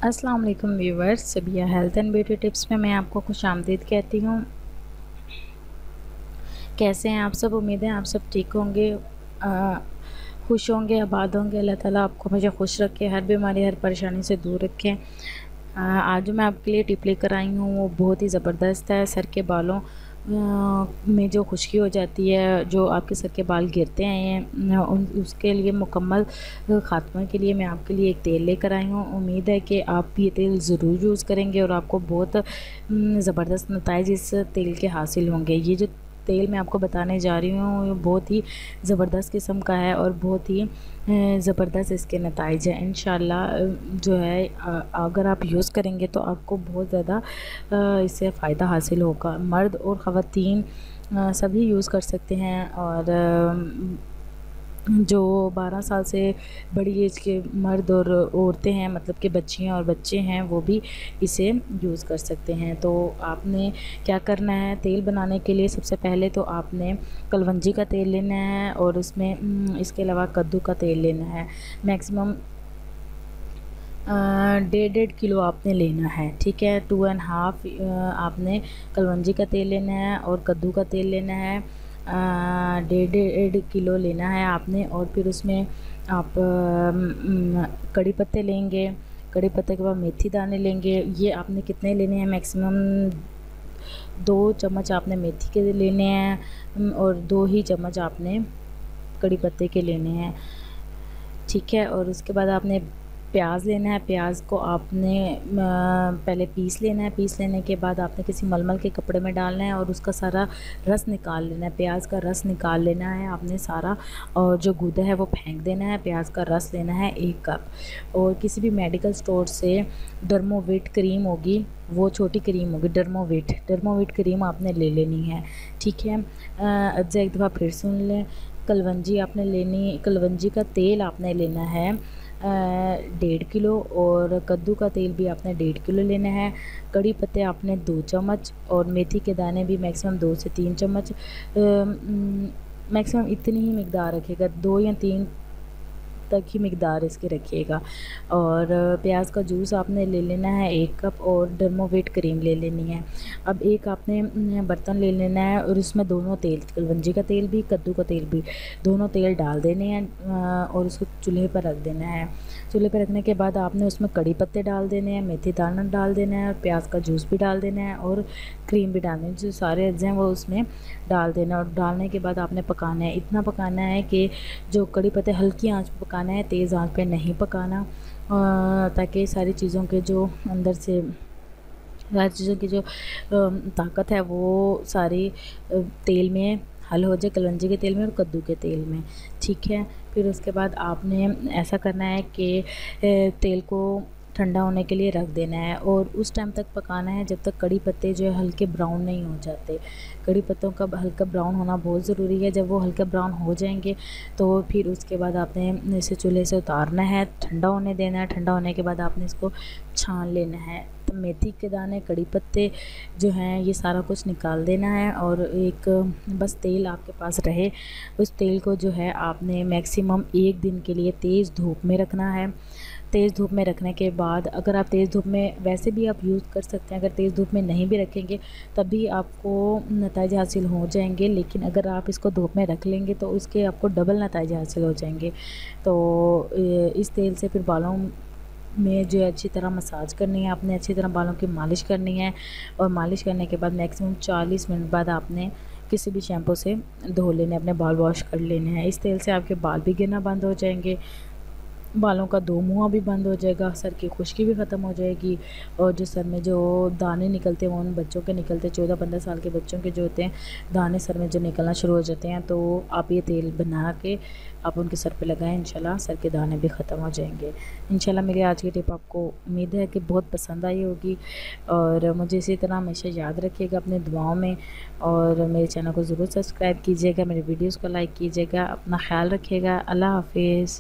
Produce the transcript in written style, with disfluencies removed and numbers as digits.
अस्सलाम वालेकुम viewers, Sabiya health and beauty tips में मैं आपको खुशामदीद कहती हूँ। कैसे हैं आप सब? उम्मीद है आप सब ठीक होंगे, खुश होंगे, आबाद होंगे। अल्लाह ताला आपको हमेशा खुश रखे, हर बीमारी हर परेशानी से दूर रखें। आज जो मैं आपके लिए टिप लेकर आई हूँ वो बहुत ही ज़बरदस्त है। सर के बालों में जो खुश्की हो जाती है, जो आपके सर के बाल गिरते हैं, उसके लिए मुकम्मल ख़ात्मा के लिए मैं आपके लिए एक तेल लेकर आई हूँ। उम्मीद है कि आप ये तेल ज़रूर यूज़ करेंगे और आपको बहुत ज़बरदस्त नताइज इस तेल के हासिल होंगे। ये जो तेल मैं आपको बताने जा रही हूँ ये बहुत ही ज़बरदस्त किस्म का है और बहुत ही ज़बरदस्त इसके नताइज हैं। इंशाल्लाह जो है अगर आप यूज़ करेंगे तो आपको बहुत ज़्यादा इससे फ़ायदा हासिल होगा। मर्द और ख़वातीन सभी यूज़ कर सकते हैं और जो 12 साल से बड़ी एज के मर्द और औरतें हैं, मतलब कि बच्चियाँ और बच्चे हैं, वो भी इसे यूज़ कर सकते हैं। तो आपने क्या करना है, तेल बनाने के लिए सबसे पहले तो आपने कलवंजी का तेल लेना है और उसमें इसके अलावा कद्दू का तेल लेना है। मैक्सिमम 1.5 किलो आपने लेना है, ठीक है। 2.5 आपने कलवंजी का तेल लेना है और कद्दू का तेल लेना है। 1.5 किलो लेना है आपने और फिर उसमें आप कड़ी पत्ते लेंगे। कड़ी पत्ते के बाद मेथी दाने लेंगे। ये आपने कितने लेने हैं, मैक्सिमम 2 चम्मच आपने मेथी के लेने हैं और 2 ही चम्मच आपने कड़ी पत्ते के लेने हैं, ठीक है। और उसके बाद आपने प्याज लेना है। प्याज को आपने पहले पीस लेना है। पीस लेने के बाद आपने किसी मलमल के कपड़े में डालना है और उसका सारा रस निकाल लेना है। प्याज का रस निकाल लेना है आपने सारा, और जो गूदा है वो फेंक देना है। प्याज का रस लेना है 1 कप। और किसी भी मेडिकल स्टोर से डर्मोविट क्रीम होगी, वो छोटी क्रीम होगी, डर्मोविट क्रीम आपने ले लेनी है, ठीक है। अच्छा, एक दफ़ा फिर सुन लें। कलवंजी आपने लेनी, कलवंजी का तेल आपने लेना है 1.5 किलो और कद्दू का तेल भी आपने 1.5 किलो लेना है। कड़ी पत्ते आपने 2 चम्मच और मेथी के दाने भी मैक्सिमम 2 से 3 चम्मच, मैक्सिमम इतनी ही मिकदार रखिएगा, 2 या 3 तक ही मिकदार इसकी रखिएगा। और प्याज का जूस आपने ले लेना है 1 कप और डर्मोवेट क्रीम ले लेनी है। अब एक आपने बर्तन ले लेना है और उसमें दोनों तेल, कलवंजी का तेल भी कद्दू का तेल भी, दोनों तेल डाल देने हैं और उसको चूल्हे पर रख देना है। चूल्हे पर रखने के बाद आपने उसमें कड़ी पत्ते डाल देने हैं, मेथी दाना डाल देना है और प्याज का जूस भी डाल देना है और क्रीम भी डालनी है। जो सारे अज्जे हैं वो उसमें डाल देना और डालने के बाद आपने पकाना है। इतना पकाना है कि जो कड़ी पत्ते हल्की आंच पर पकाना है, तेज़ आंच पे नहीं पकाना, ताकि सारी चीज़ों के जो अंदर से सारी चीज़ों की जो ताकत है वो सारी तेल में हल हो जाए, कलवंजी के तेल में और कद्दू के तेल में, ठीक है। फिर उसके बाद आपने ऐसा करना है कि तेल को ठंडा होने के लिए रख देना है और उस टाइम तक पकाना है जब तक कड़ी पत्ते जो है हल्के ब्राउन नहीं हो जाते। कड़ी पत्तों का हल्का ब्राउन होना बहुत ज़रूरी है। जब वो हल्के ब्राउन हो जाएंगे तो फिर उसके बाद आपने इसे चूल्हे से उतारना है, ठंडा होने देना है। ठंडा होने के बाद आपने इसको छान लेना है। तो मेथी के दाने, कड़ी पत्ते जो हैं, ये सारा कुछ निकाल देना है और एक बस तेल आपके पास रहे। उस तेल को जो है आपने मैक्सिमम 1 दिन के लिए तेज़ धूप में रखना है। तेज़ धूप में रखने के बाद, अगर आप तेज़ धूप में वैसे भी आप यूज़ कर सकते हैं, अगर तेज़ धूप में नहीं भी रखेंगे तब भी आपको नतीजे हासिल हो जाएंगे, लेकिन अगर आप इसको धूप में रख लेंगे तो उसके आपको डबल नतीजे हासिल हो जाएंगे। तो इस तेल से फिर बालों में जो है अच्छी तरह मसाज करनी है, आपने अच्छी तरह बालों की मालिश करनी है और मालिश करने के बाद मैक्सिमम 40 मिनट बाद आपने किसी भी शैम्पू से धो लेने, अपने बाल वॉश कर लेने हैं। इस तेल से आपके बाल भी गिरना बंद हो जाएंगे, बालों का दो मुँह भी बंद हो जाएगा, सर की खुश्की भी ख़त्म हो जाएगी और जो सर में जो दाने निकलते हैं वो उन बच्चों के निकलते, 14-15 साल के बच्चों के जो होते हैं दाने सर में जो निकलना शुरू हो जाते हैं, तो आप ये तेल बना के आप उनके सर पे लगाएं, इंशाल्लाह सर के दाने भी ख़त्म हो जाएंगे। इंशाल्लाह मेरी आज की टिप आपको उम्मीद है कि बहुत पसंद आई होगी और मुझे इसी तरह हमेशा याद रखिएगा अपने दुआओं में और मेरे चैनल को ज़रूर सब्सक्राइब कीजिएगा, मेरे वीडियोज़ को लाइक कीजिएगा। अपना ख्याल रखिएगा। अल्लाह हाफिज़।